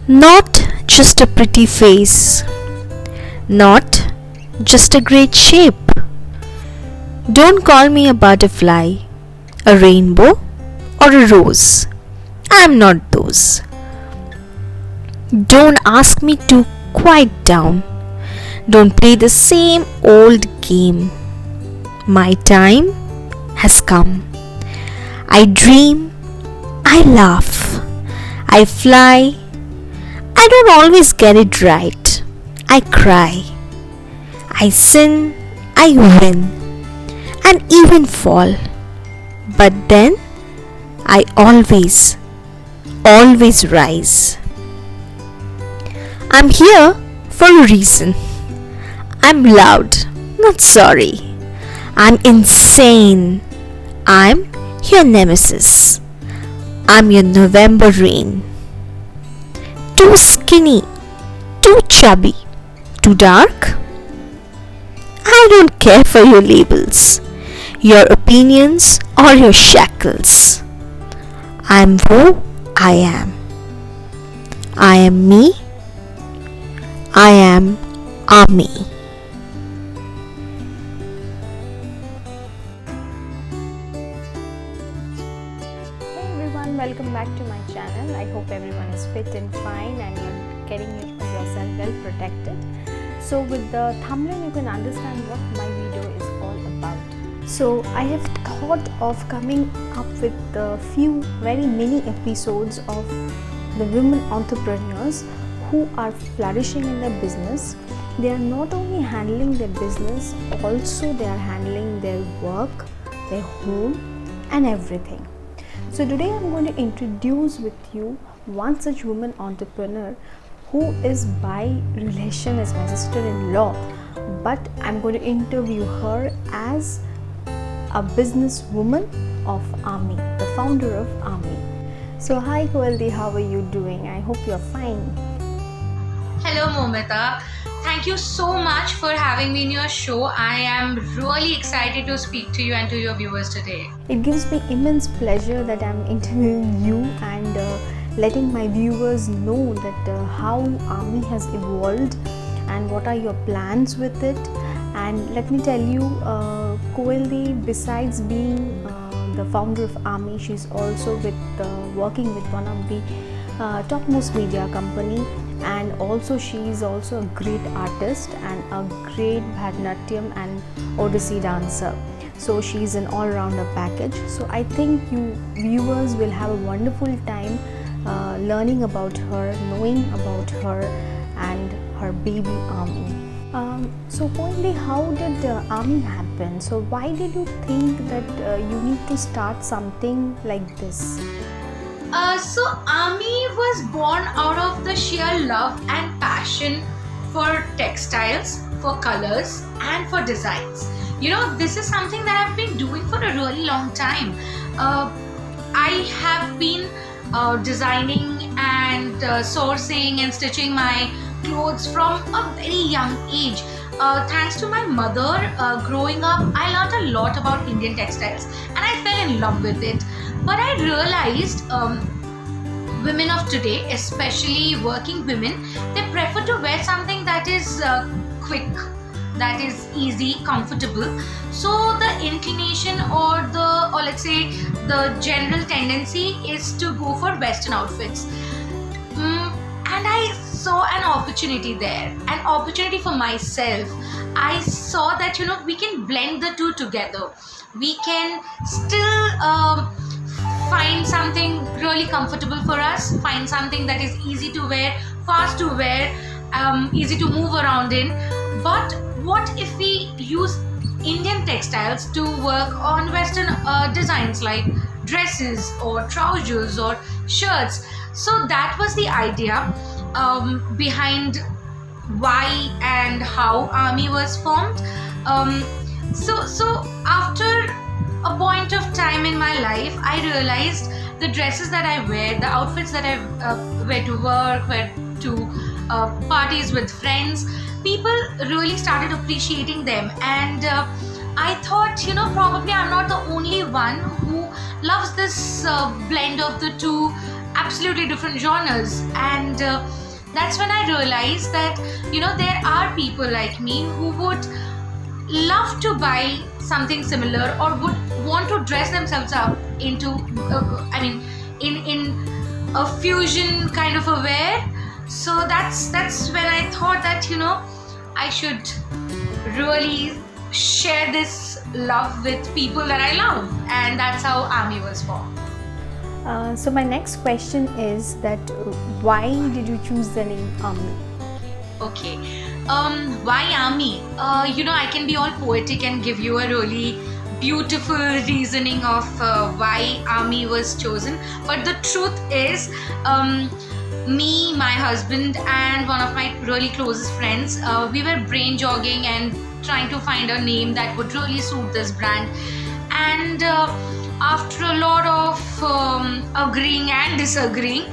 Not just a pretty face, not just a great shape. Don't call me a butterfly, a rainbow, or a rose. I'm not those. Don't ask me to quiet down. Don't play the same old game. My time has come. I dream, I laugh, I fly. I don't always get it right. I cry, I sin, I win, and even fall. But then I always rise. I'm here for a reason. I'm loud, not sorry. I'm insane. I'm your nemesis. I'm your November rain. Too skinny, too chubby, too dark? I don't care for your labels, your opinions, or your shackles. I'm who I am. I am me. I am Ami. Hey everyone, welcome back to my channel. I hope everyone is fit and fine and you're getting yourself well protected. So with the thumbnail you can understand what my video is all about. So I have thought of coming up with a few very mini episodes of the women entrepreneurs who are flourishing in their business. They are not only handling their business, also they are handling their work, their home and everything. So today I'm going to introduce with you one such woman entrepreneur who is by relation as my sister-in-law, but I'm going to interview her as a businesswoman of Ami, the founder of Ami. So hi Koaldi, how are you doing? I hope you're fine. Hello Momita, thank you so much for having me in your show. I am really excited to speak to you and to your viewers today. It gives me immense pleasure that I'm interviewing you and letting my viewers know that how Ami has evolved and what are your plans with it. And let me tell you, Koaldi, besides being the founder of Ami, she's also working with one of the topmost media company, and also she is also a great artist and a great Bharatanatyam and Odissi dancer. So she is an all-rounder package. So I think you viewers will have a wonderful time learning about her, knowing about her and her baby Ami. So Koaldi, how did Ami happen? So why did you think that you need to start something like this? So Ami was born out of the sheer love and passion for textiles, for colors and for designs. You know, this is something that I've been doing for a really long time. I have been designing and sourcing and stitching my clothes from a very young age. Thanks to my mother, growing up, I learned a lot about Indian textiles and I fell in love with it. But I realized women of today, especially working women, they prefer to wear something that is quick, that is easy, comfortable. So the inclination or let's say the general tendency is to go for Western outfits. And I saw an opportunity there, an opportunity for myself. I saw that, you know, we can blend the two together. We can still find something really comfortable for us, find something that is easy to wear, fast to wear, easy to move around in. But what if we use Indian textiles to work on Western designs like dresses or trousers or shirts? So that was the idea behind why and how Ami was formed. So after a point of time in my life, I realized the dresses that I wear, the outfits that I wear to work, wear to parties with friends, people really started appreciating them. And I thought, you know, probably I'm not the only one who loves this blend of the two absolutely different genres. And that's when I realized that, there are people like me who would love to buy something similar, or would want to dress themselves up into, in a fusion kind of a wear. So that's when I thought that, I should really share this love with people that I love, and that's how Ami was formed. So my next question is that why did you choose the name Ami? Okay. Why Ami? I can be all poetic and give you a really beautiful reasoning of why Ami was chosen. But the truth is, me, my husband, and one of my really closest friends, we were brain jogging and trying to find a name that would really suit this brand. And after a lot of agreeing and disagreeing,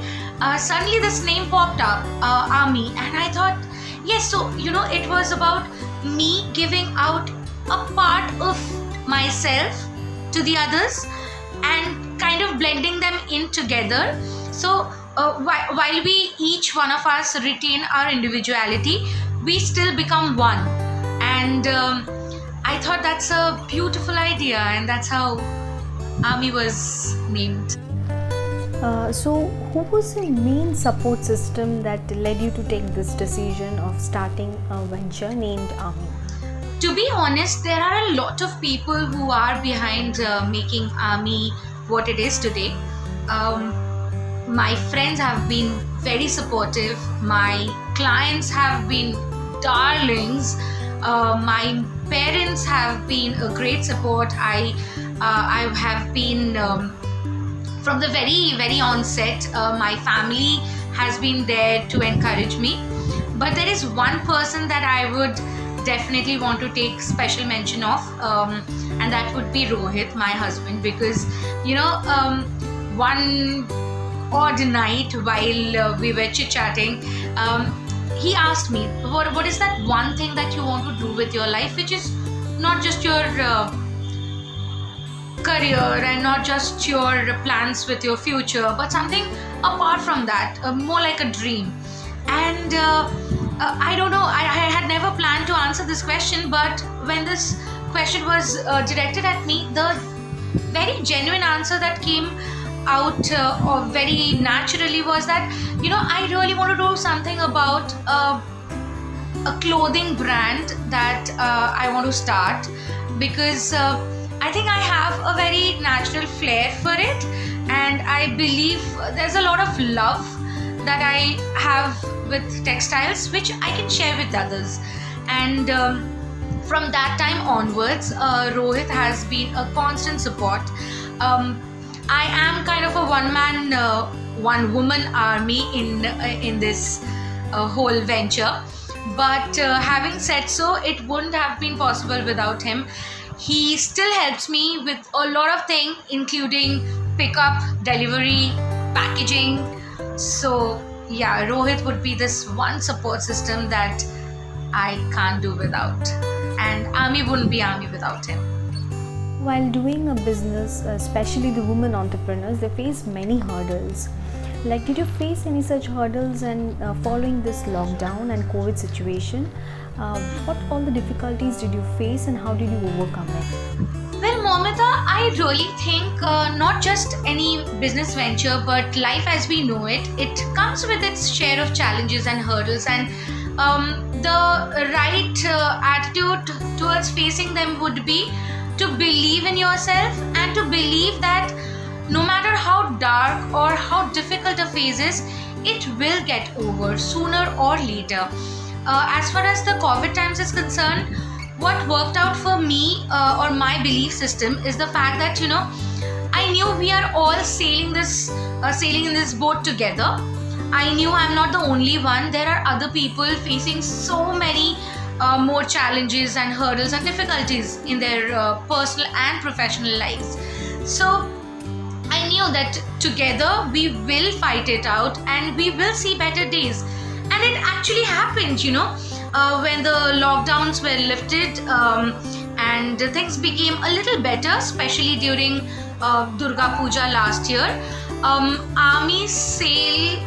suddenly this name popped up, Ami, and I thought, yes, so it was about me giving out a part of myself to the others and kind of blending them in together. So while we, each one of us, retain our individuality, we still become one. And I thought that's a beautiful idea, and that's how Ami was named. So who was the main support system that led you to take this decision of starting a venture named Ami? To be honest, there are a lot of people who are behind making Ami what it is today. My friends have been very supportive. My clients have been darlings. My parents have been a great support. I have been from the very, very onset. My family has been there to encourage me. But there is one person that I would definitely want to take special mention of, and that would be Rohit, my husband, because one odd night while we were chit-chatting, he asked me, what is that one thing that you want to do with your life, which is not just your career and not just your plans with your future, but something apart from that, more like a dream. And I don't know, I had never planned to answer this question, but when this question was directed at me, the very genuine answer that came out very naturally was that, I really want to do something about a clothing brand that I want to start, because I think I have a very natural flair for it, and I believe there's a lot of love that I have with textiles, which I can share with others. And from that time onwards, Rohit has been a constant support. I am kind of a one-man, one-woman army in this whole venture. But having said so, it wouldn't have been possible without him. He still helps me with a lot of things, including pickup, delivery, packaging. So yeah, Rohit would be this one support system that I can't do without. And Ami wouldn't be Ami without him. While doing a business, especially the women entrepreneurs, they face many hurdles. Like, did you face any such hurdles, and following this lockdown and COVID situation, what all the difficulties did you face and how did you overcome it? Well, Momita, I really think not just any business venture, but life as we know it, it comes with its share of challenges and hurdles, and the right attitude towards facing them would be to believe in yourself and to believe that no matter how dark or how difficult a phase is, it will get over sooner or later. As far as the COVID times is concerned, what worked out for me or my belief system is the fact that I knew we are all sailing in this boat together. I knew I'm not the only one. There are other people facing so many more challenges and hurdles and difficulties in their personal and professional lives. So I knew that together we will fight it out and we will see better days. And it actually happened, when the lockdowns were lifted and things became a little better, especially during Durga Puja last year. Army's sale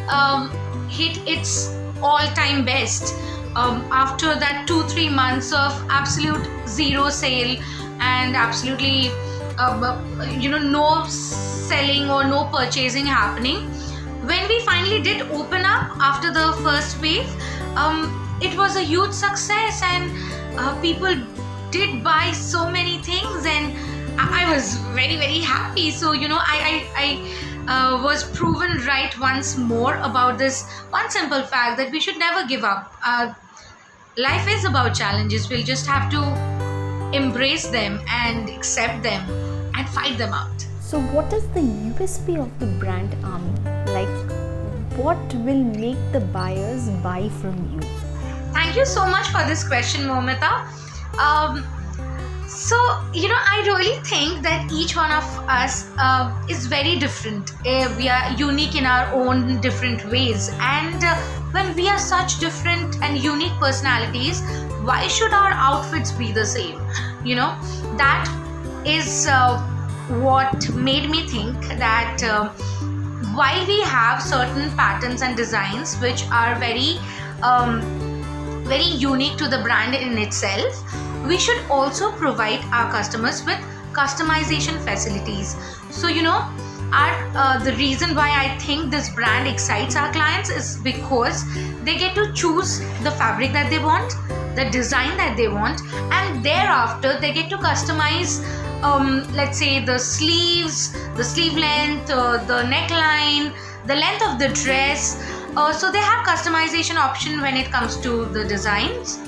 hit its all-time best after that 2-3 months of absolute zero sale and absolutely no selling or no purchasing happening. When we finally did open up after the first wave, it was a huge success, and people did buy so many things, and I was very, very happy. So I was proven right once more about this one simple fact that we should never give up. Life is about challenges. We'll just have to embrace them and accept them and fight them out. So what is the USP of the brand Ami? Like, what will make the buyers buy from you? Thank you so much for this question, Momita. I really think that each one of us is very different. We are unique in our own different ways, and when we are such different and unique personalities, why should our outfits be the same? That is what made me think that while we have certain patterns and designs which are very unique to the brand in itself, we should also provide our customers with customization facilities. So the reason why I think this brand excites our clients is because they get to choose the fabric that they want, the design that they want, and thereafter they get to customize let's say the sleeves, the sleeve length, the neckline, the length of the dress. So they have customization option when it comes to the designs,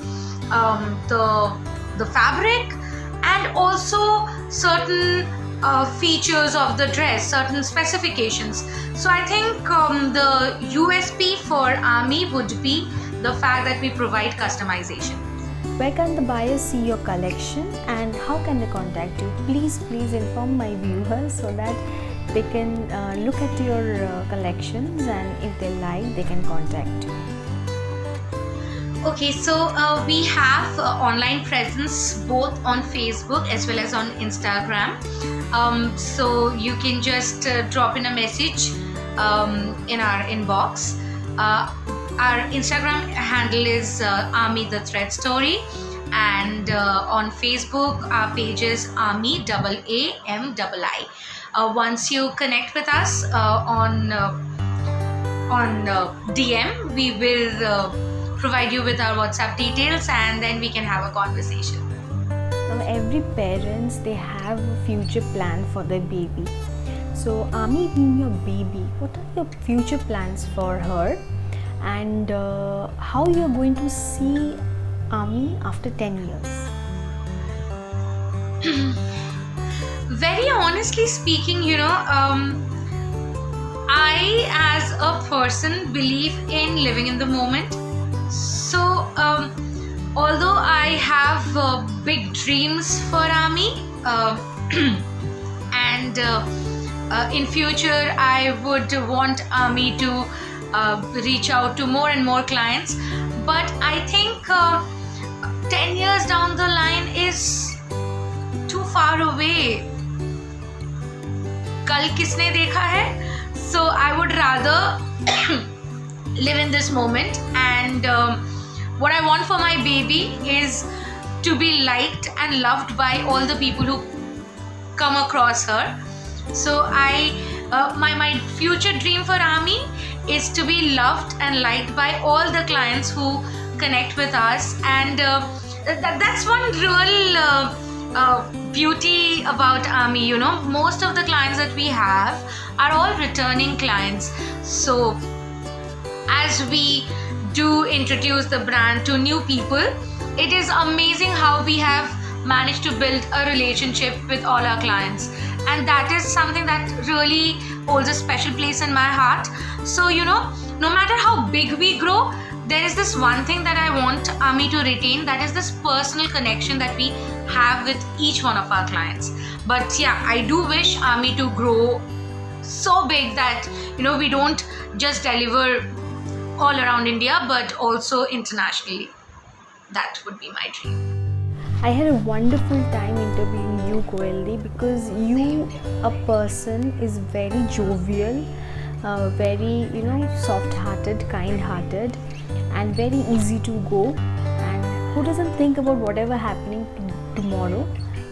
the fabric, and also certain features of the dress, certain specifications. So I think the USP for Ami would be the fact that we provide customization. Where can the buyers see your collection and how can they contact you? Please inform my viewers so that they can look at your collections, and if they like, they can contact you. Okay, so we have online presence both on Facebook as well as on Instagram. So you can just drop in a message in our inbox. Our Instagram handle is Ami the Thread Story, and on Facebook our page is Ami AAMII. Once you connect with us on DM, we will provide you with our WhatsApp details, and then we can have a conversation. Now, every parents, they have a future plan for their baby. So Ami being your baby, what are your future plans for her, and how you're going to see Ami after 10 years? Very honestly speaking, I as a person believe in living in the moment. So although I have big dreams for Ami, and in future I would want Ami to reach out to more and more clients, but I think 10 years down the line is too far away. Kal kisne dekha hai? So I would rather live in this moment, and what I want for my baby is to be liked and loved by all the people who come across her. So my future dream for Ami is to be loved and liked by all the clients who connect with us, and that's one real beauty about Ami. Most of the clients that we have are all returning clients. So as we do introduce the brand to new people, it is amazing how we have managed to build a relationship with all our clients, and that is something that really holds a special place in my heart. So no matter how big we grow, there is this one thing that I want Ami to retain, that is this personal connection that we have with each one of our clients. But yeah, I do wish Ami to grow so big that we don't just deliver all around India but also internationally. That would be my dream. I had a wonderful time interviewing you, you, Koeldi, because you, a person, is very jovial, very soft-hearted, kind-hearted, and very easy to go. And who doesn't think about whatever happening tomorrow?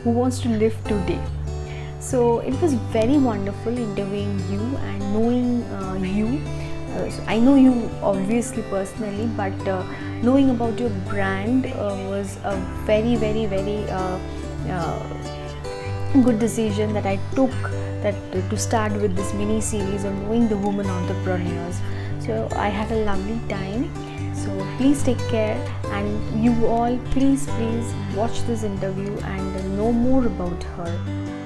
Who wants to live today? So it was very wonderful interviewing you and knowing you. So I know you obviously personally, but knowing about your brand was a very, very, very good decision that I took, that to start with this mini series on knowing the women entrepreneurs. So I had a lovely time. So please take care, and you all please watch this interview and know more about her.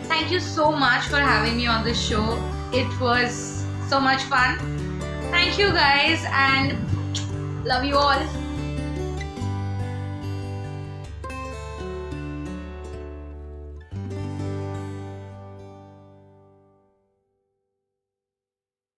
Thank you so much for having me on the show. It was so much fun. Thank you guys, and love you all.